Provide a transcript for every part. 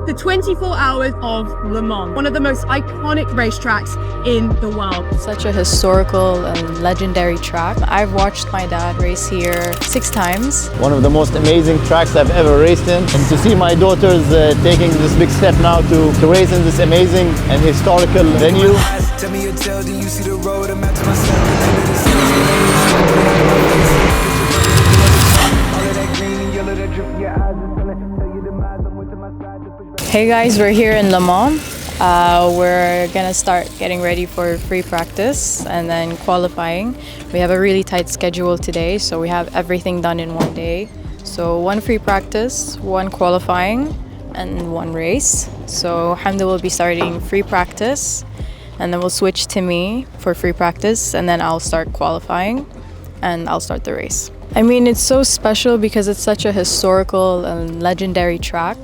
the 24 hours of Le Mans, one of the most iconic racetracks in the world. Such a historical and legendary track. I've watched my dad race here 6 times. One of the most amazing tracks I've ever raced in, and to see my daughters taking this big step now to race in this amazing and historical venue. Tell me your tale, do you see the road? I'm after myself. Hey guys, we're here in Le Mans. We're gonna start getting ready for free practice and then qualifying. We have a really tight schedule today, so we have everything done in one day. So 1 free practice, 1 qualifying, and 1 race. So Hamda will be starting free practice, and then we'll switch to me for free practice, and then I'll start qualifying, and I'll start the race. I mean, it's so special because it's such a historical and legendary track.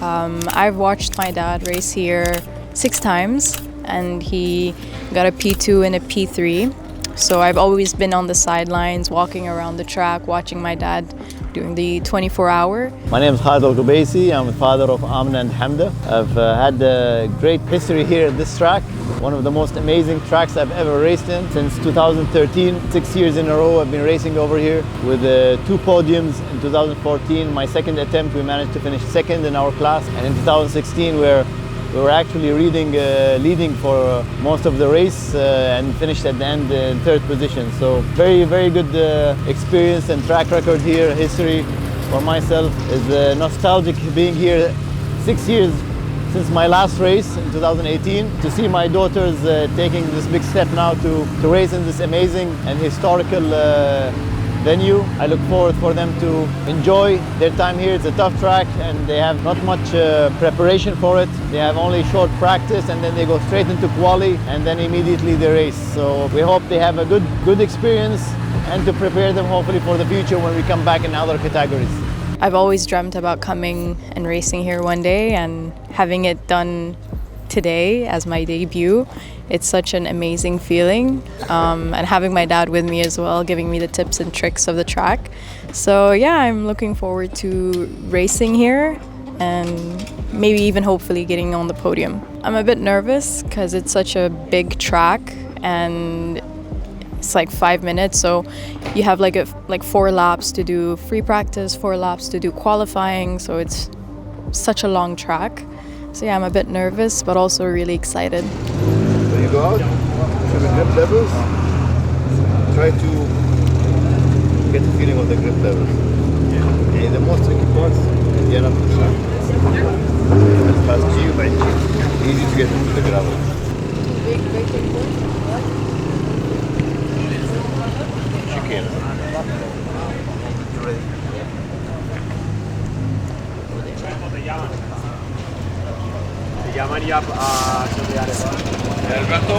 I've watched my dad race here 6 times, and he got a P2 and a P3. So I've always been on the sidelines, walking around the track, watching my dad doing the 24-hour. My name is Qubaisi. I'm the father of Amna and Hamda. I've had a great history here at this track. One of the most amazing tracks I've ever raced in. Since 2013, 6 years in a row I've been racing over here with 2 podiums. In 2014, my second attempt, we managed to finish second in our class. And in 2016, we were actually leading for most of the race and finished at the end in 3rd position. So very, very good experience and track record here. History for myself is nostalgic being here 6 years since my last race in 2018. To see my daughters taking this big step now to race in this amazing and historical venue. I look forward for them to enjoy their time here. It's a tough track and they have not much preparation for it. They have only short practice and then they go straight into quali and then immediately they race. So we hope they have a good experience and to prepare them hopefully for the future when we come back in other categories. I've always dreamt about coming and racing here one day, and having it done today as my debut, it's such an amazing feeling, and having my dad with me as well, giving me the tips and tricks of the track. So yeah, I'm looking forward to racing here and maybe even hopefully getting on the podium. I'm a bit nervous because it's such a big track and it's like 5 minutes, so you have like 4 laps to do free practice, 4 laps to do qualifying, so it's such a long track. So yeah, I'm a bit nervous, but also really excited. When you go out to the grip levels, try to get the feeling of the grip levels. Okay, the most tricky parts is the end of the track. It's fast G, easy to get into the gravel. Chicane. Llamaría a cambiar eso. Alberto,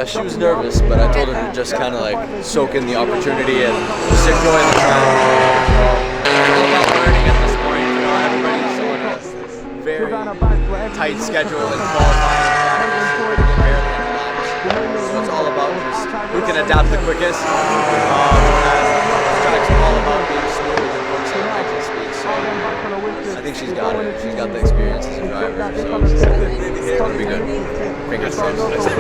She was nervous, but I told her to just kind of like soak in the opportunity and just enjoy the track. It's all about learning at this point. You know, everybody's on a very tight schedule and qualifying practice. So it's all about just who can adapt the quickest. This track's all about being smooth and focusing on exit speed. So I think she's got it. She's got the experience as a driver. So it's going to be good. Fingers crossed.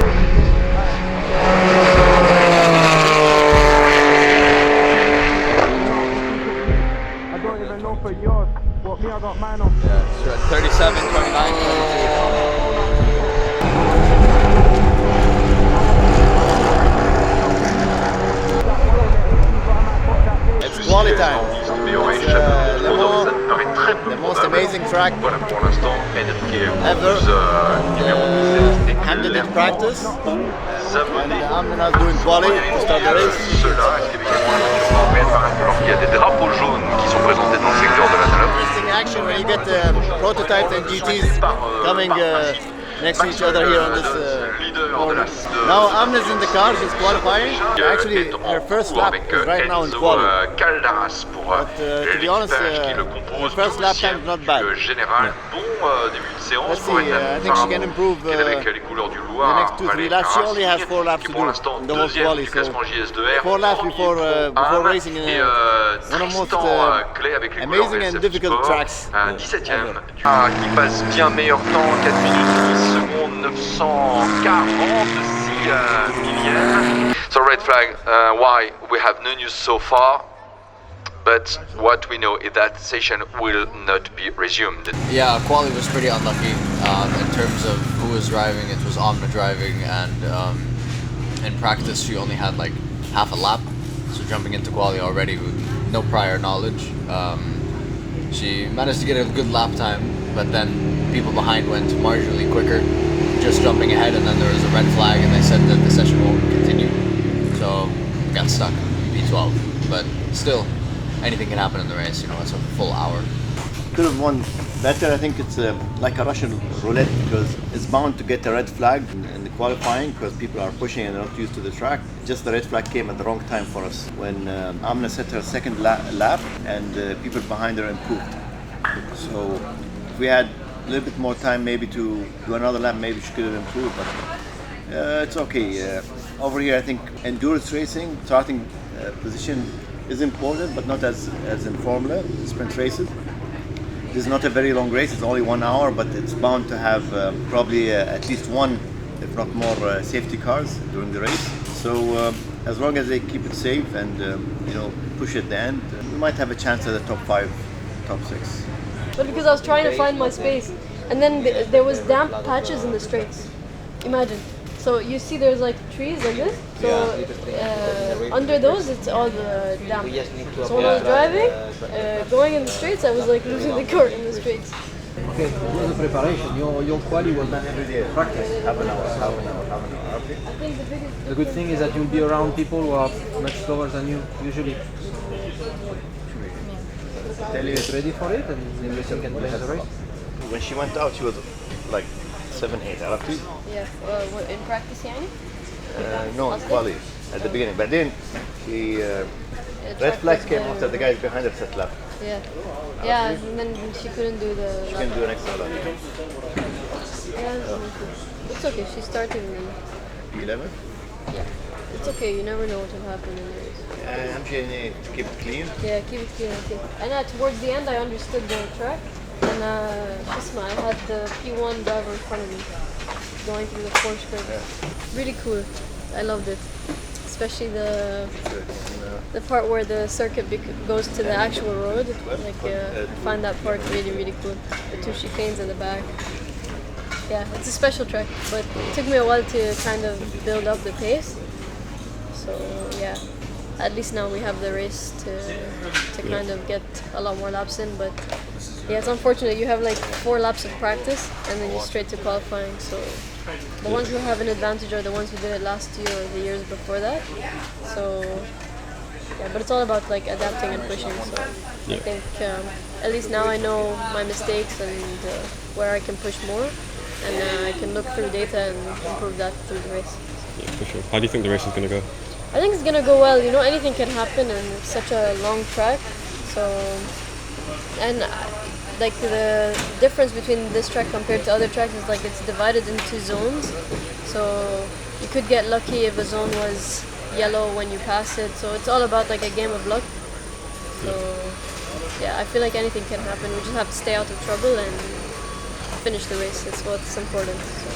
I don't even know for yours, but me, I got mine on. Yeah, sure. 37, 29, 22. It's quality time. It's the most amazing track ever. Hamda did practice, and Amna is doing quali to start the race. Il y a des drapeaux jaunes qui sont présentés dans le secteur de la table. Interesting action when you get prototypes and GTs coming next to each other here on this Now Amna's in the car, she's qualifying. Actually, her first lap is right now in quali. But to be honest, her first lap time is not bad. Let's see, I think she can improve the next 2-3 laps. She only has 4 laps to do in the whole quali, so 4 laps before racing in one of the most amazing and difficult tracks. 17ème, qui passe bien meilleur temps, 4 minutes 10 secondes 946 millièmes. So red flag, why we have no news so far, but what we know is that session will not be resumed. Yeah, quali was pretty unlucky in terms of who was driving. It was Amna driving, and in practice she only had like half a lap, so jumping into quali already with no prior knowledge. She managed to get a good lap time, but then people behind went marginally quicker, just jumping ahead, and then there was a red flag and they said that the session won't continue, so we got stuck in P12. But still, anything can happen in the race, you know, it's a full hour. Could have won better. I think it's like a Russian roulette, because it's bound to get a red flag in the qualifying because people are pushing and they're not used to the track. Just the red flag came at the wrong time for us when Amna set her second lap and people behind her improved. So if we had a little bit more time maybe to do another lap, maybe she could have improved, but it's okay. Over here I think endurance racing, starting position is important, but not as in Formula sprint races. This is not a very long race, it's only 1 hour, but it's bound to have probably at least one, if not more, safety cars during the race. So as long as they keep it safe and you know, push at the end, we might have a chance at the top 5, top 6. But because I was trying to find my space, and then there was damp patches in the straights. Imagine. So you see there's like trees like this, so under those it's all the damp. So when I was driving, going in the straights, I was like losing the car in the straights. Okay, it was a preparation. Your quali was done every day. Practice. Half an hour. I think The good thing is that you'll be around people who are much slower than you usually. Get ready for it and everything can play as a race. When she went out, she was like 7-8 out of 2. Yeah, in practice, yani? No, in quali at the beginning. But then she red flags came after the guys behind her set lap. Yeah. Yeah, and then she couldn't do the... She can do an extra lap. Yeah, it's okay, she started in... 11? Yeah. It's okay, you never know what will happen in the race. I'm trying to keep it clean. Yeah, keep it clean, I think. And towards the end I understood the track. And I had the P1 driver in front of me, going through the Porsche curve. Yeah. Really cool. I loved it. Especially the part where the circuit goes to the actual road. Like, I find that part really, really cool. The 2 chicanes in the back. Yeah, it's a special track, but it took me a while to kind of build up the pace. So yeah, at least now we have the race to kind of get a lot more laps in. But yeah, it's unfortunate. You have like 4 laps of practice and then you're straight to qualifying. So the ones who have an advantage are the ones who did it last year or the years before that. So yeah, but it's all about like adapting and pushing. So I think at least now I know my mistakes and where I can push more, and I can look through data and improve that through the race. Yeah, for sure. How do you think the race is going to go? I think it's going to go well. You know, anything can happen, and it's such a long track. So, and like the difference between this track compared to other tracks is like it's divided into zones. So you could get lucky if a zone was yellow when you pass it. So it's all about like a game of luck. So yeah, I feel like anything can happen. We just have to stay out of trouble and finish the race. That's what's important. So.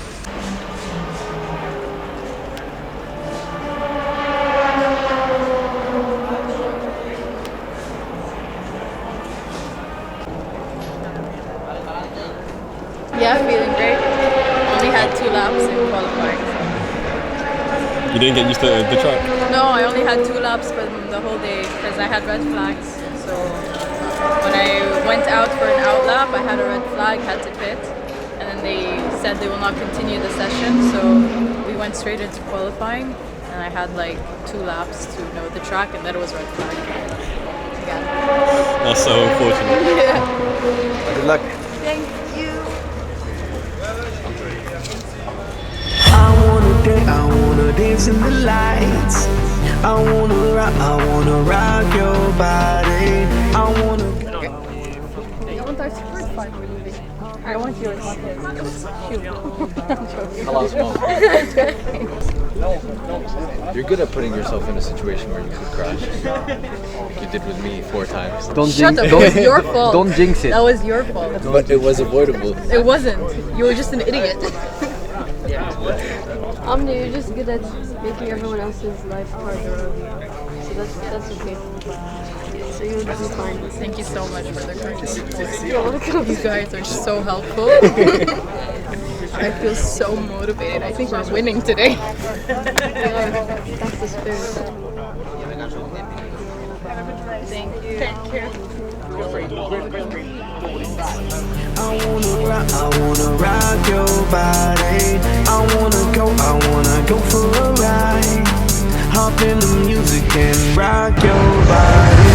Yeah, feeling great. Only had 2 laps in qualifying. You didn't get used to the track? No, I only had 2 laps for the whole day because I had red flags. So when I went out for an out lap, I had a red flag, had to pit. And then they said they will not continue the session. So we went straight into qualifying. And I had like 2 laps to know the track, and then it was red flag. Again. That's so unfortunate. Yeah. Good luck. Thank you. I wanna I wanna dance in the lights. I wanna rock your body. I wanna. I want our first part we're leaving. I want yours. Hello, smoke. You're good at putting yourself in a situation where you could crash. Like you did with me 4 times. Shut up, it was your fault. Don't jinx it. That was your fault. But it was avoidable. It wasn't. You were just an idiot. Amna, you're just good at making everyone else's life harder. So that's okay. So you'll be fine. Thank you so much for the courtesy. You're welcome. You guys are so helpful. I feel so motivated. I think we're winning today. That's the spirit. Thank you. Thank you. I wanna rock your body. I wanna go for a ride. Hop in the music and rock your body.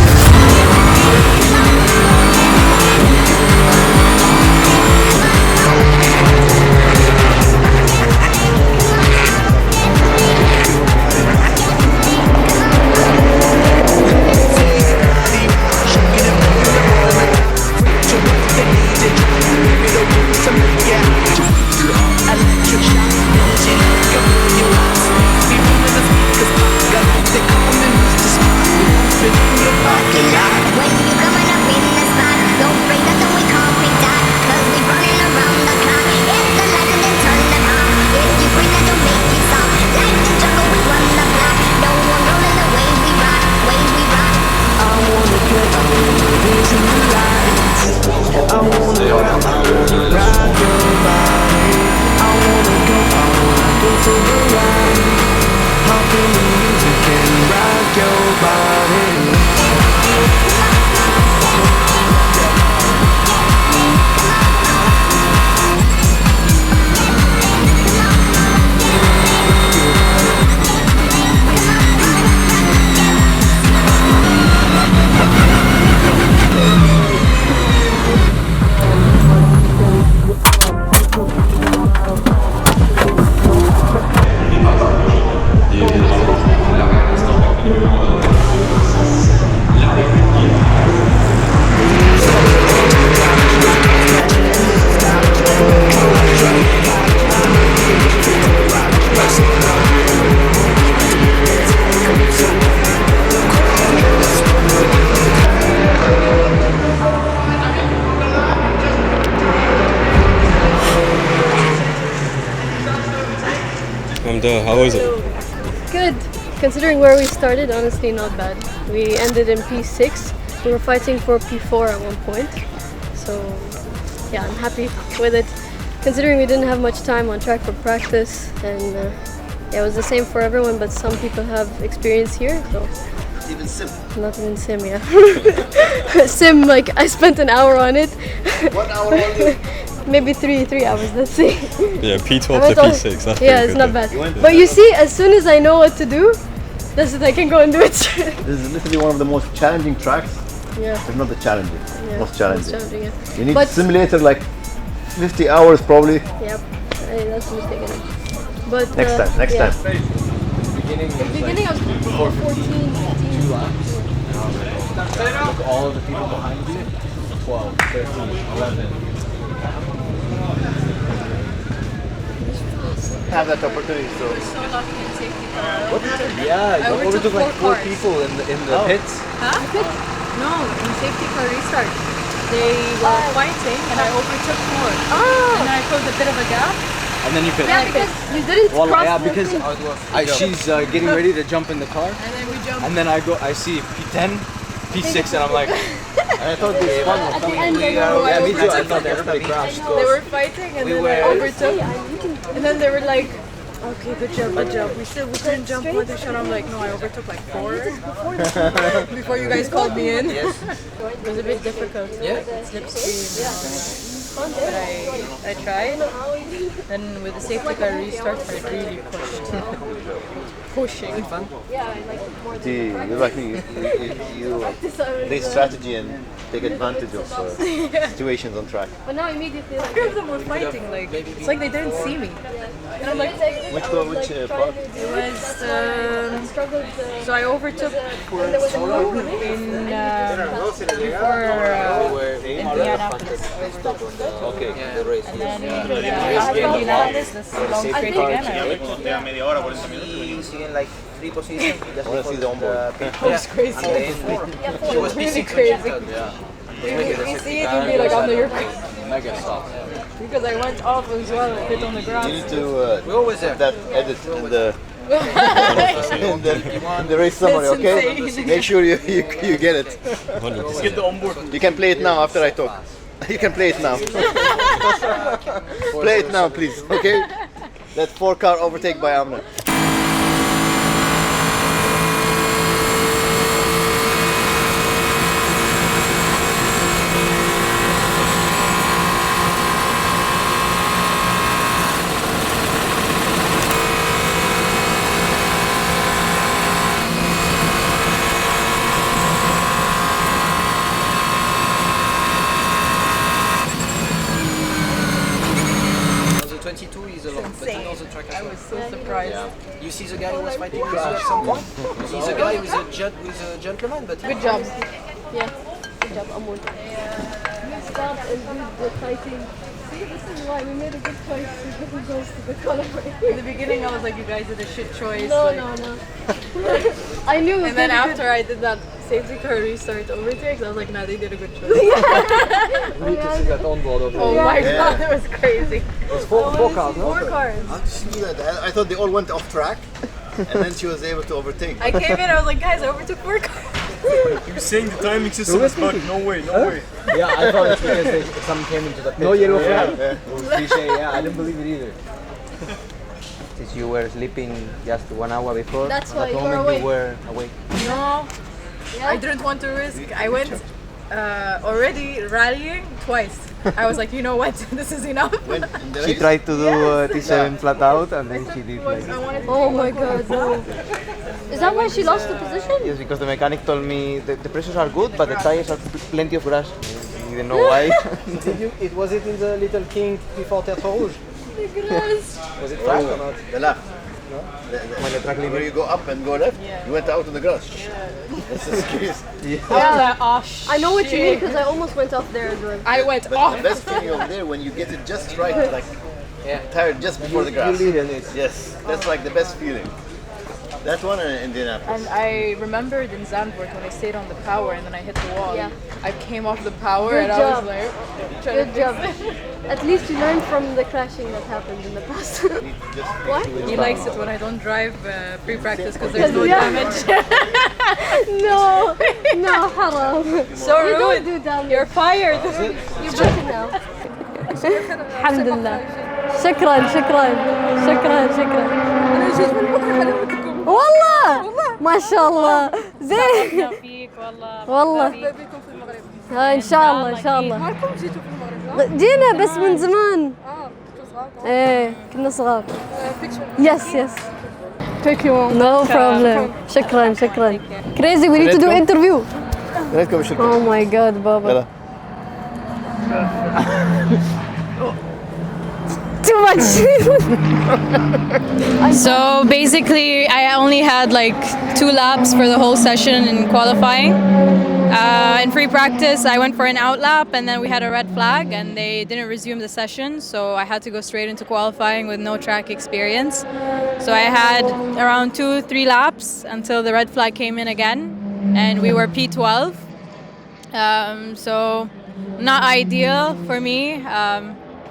How was it? Good. Considering where we started, honestly not bad. We ended in P6. We were fighting for P4 at one point. So yeah, I'm happy with it. Considering we didn't have much time on track for practice, and yeah, it was the same for everyone, but some people have experience here, so Even sim. not even sim, yeah. Sim, like I spent an hour on it. 1 hour only. Maybe three hours, let's see. Yeah, P12 to P6, that's yeah, pretty it's good, not though. bad. But you see, as soon as I know what to do, that's it, I can go and do it. This is literally one of the most challenging tracks. Yeah. If not the challenging. Yeah, Most challenging. yeah. You need But- simulator like 50 hours probably. Yep, that's a mistake. But Next time, next yeah. time. In the beginning I was 14, 15. 2 laps. Look, all of the people behind you. 12, 13, 11. Have that opportunity, so. What happened? Yeah, I overtook like 4 people in the pits. Huh? No, in safety car restart. They were fighting and I overtook 4. Oh! And I closed a bit of a gap. And then you could. Yeah, because you didn't Well, cross yeah, the because thing. she's getting ready to jump in the car, And then we jumped. and then I see P10, P6, and I'm like, I thought this one was At the coming. end, they yeah, were me too. I thought everybody crashed. They were fighting and then I overtook. And then they were like, okay, good job. We couldn't jump with the shot. I'm like, no, I overtook like 4 before you guys called me in. Yes. It was a bit difficult. Yeah. Slipstream. but I tried. Then with the safety car restart, I really pushed. Pushing. Yeah, I like it more than See, you're like me. You play strategy and take advantage of situations on track. But now immediately, like, Three of them were fighting, like, it's like they didn't see me. And I'm like, Which part? it was, so I overtook two in before Indianapolis. Okay. And then after Indianapolis, this long straight again. In like 3 positions. I want to see the onboard. It was crazy. It was really crazy. You see it, you'd be like under your feet. Mega soft. Because I went off as well, I hit on the ground. You need to have that edit in the in the race summary, That's okay? insane. Make sure you get it. 100%. Get the onboard. You can play it now after I talk. You can play it now. Play it now, please, okay? That 4-car overtake by Amna. The 22 is a lot, but he knows the track as I well. was so surprised. You see the guy who was fighting with you at some point? You see the guy with a gentleman, but Good job. yeah, good job, Amul. You stopped and did the fighting. See, this is why we made a good choice to get the girls to the colorway. In the beginning, I was like, you guys did a shit choice. No, like- no, no. I knew. And then after I did that safety car restart overtakes, I was like, no, they did a good choice. We need to see that onboard over Oh there. my god, that was crazy. It's four cars, no? 4 cars. How did she do that? I thought they all went off track, and then she was able to overtake. I came in, I was like, guys, I overtook 4 cars. you're saying the timing system is bugged. No way, no way. Yeah, I thought it's because some came into the pit. No yellow flag. Yeah, I didn't believe it either. Since you were sleeping just 1 hour before, That's at why that you were moment awake. you were awake. No, Yeah? I didn't want to risk. I went already rallying twice. I was like, you know what, this is enough. When in the She race? tried to do T7 flat out and then she did like I wanted to Oh my god, no. Is that why she lost the position? yes, because the mechanic told me the pressures are good but the tires are plenty of grass. I didn't know why. Was it in the Little King before Tertre Rouge? Was it fast or not? The left. Where you go up and go left, you went out in the grass. That's the scariest. I know what you mean because I almost went off there as well. I went But off. the best feeling over there when you get it just right, like tired just before the grass. Yes, that's like the best feeling. That one in Indianapolis. And I remembered in Zandvoort when I stayed on the power and then I hit the wall. Yeah. I came off the power Good and I job. was like, trying Good to job. fix it. At least you learned from the crashing that happened in the past. What? He likes it when I don't drive pre-practice because there's no Yeah. damage. No, no, haram. So You don't rude. do damage. You're fired. You're broken now. الحمد لله. شكرا شكرا شكرا شكرا. والله ما شاء الله زين. والله ان شاء الله ان شاء الله. جينا بس من زمان. ايه كنا صغار. يس يس. No problem. شكرا شكرا. Crazy, we need to do interview. Oh my god, Baba. Too much. So basically, I only had like 2 laps for the whole session in qualifying. In free practice, I went for an out lap and then we had a red flag and they didn't resume the session. So I had to go straight into qualifying with no track experience. So I had around 2-3 laps until the red flag came in again and we were P12. So not ideal for me,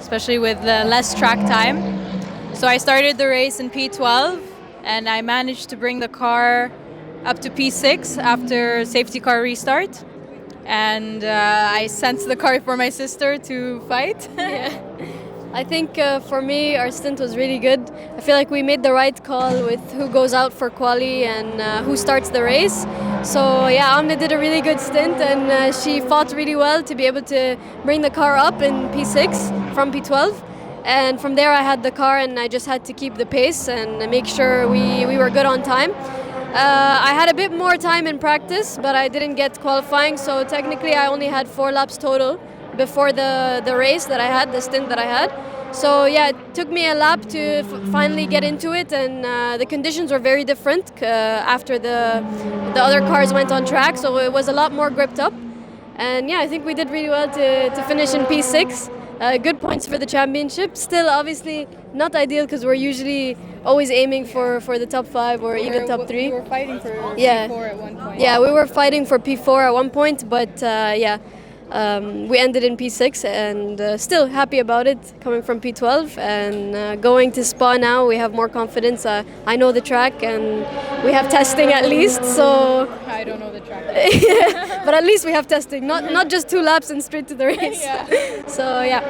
especially with less track time. So I started the race in P12 and I managed to bring the car up to P6 after safety car restart. And I sent the car for my sister to fight. Yeah. I think for me, our stint was really good. I feel like we made the right call with who goes out for quali and who starts the race. So yeah, Amna did a really good stint, and she fought really well to be able to bring the car up in P6 from P12. And from there I had the car, and I just had to keep the pace and make sure we were good on time. I had a bit more time in practice, but I didn't get qualifying, so technically I only had 4 laps total before the race that I had, the stint that I had. So yeah, it took me a lap to finally get into it, and the conditions were very different after the other cars went on track, so it was a lot more gripped up. And yeah, I think we did really well to finish in P6. Good points for the championship. Still, obviously, not ideal because we're usually always aiming for the top 5 or even top 3. We were fighting for P4 at one point. Yeah, we were fighting for P4 at one point, but yeah, we ended in P6, and still happy about it, coming from P12 and going to Spa now. We have more confidence. I know the track, and we have testing at least, so I don't know the track. but at least we have testing, not just 2 laps and straight to the race. Yeah. So yeah.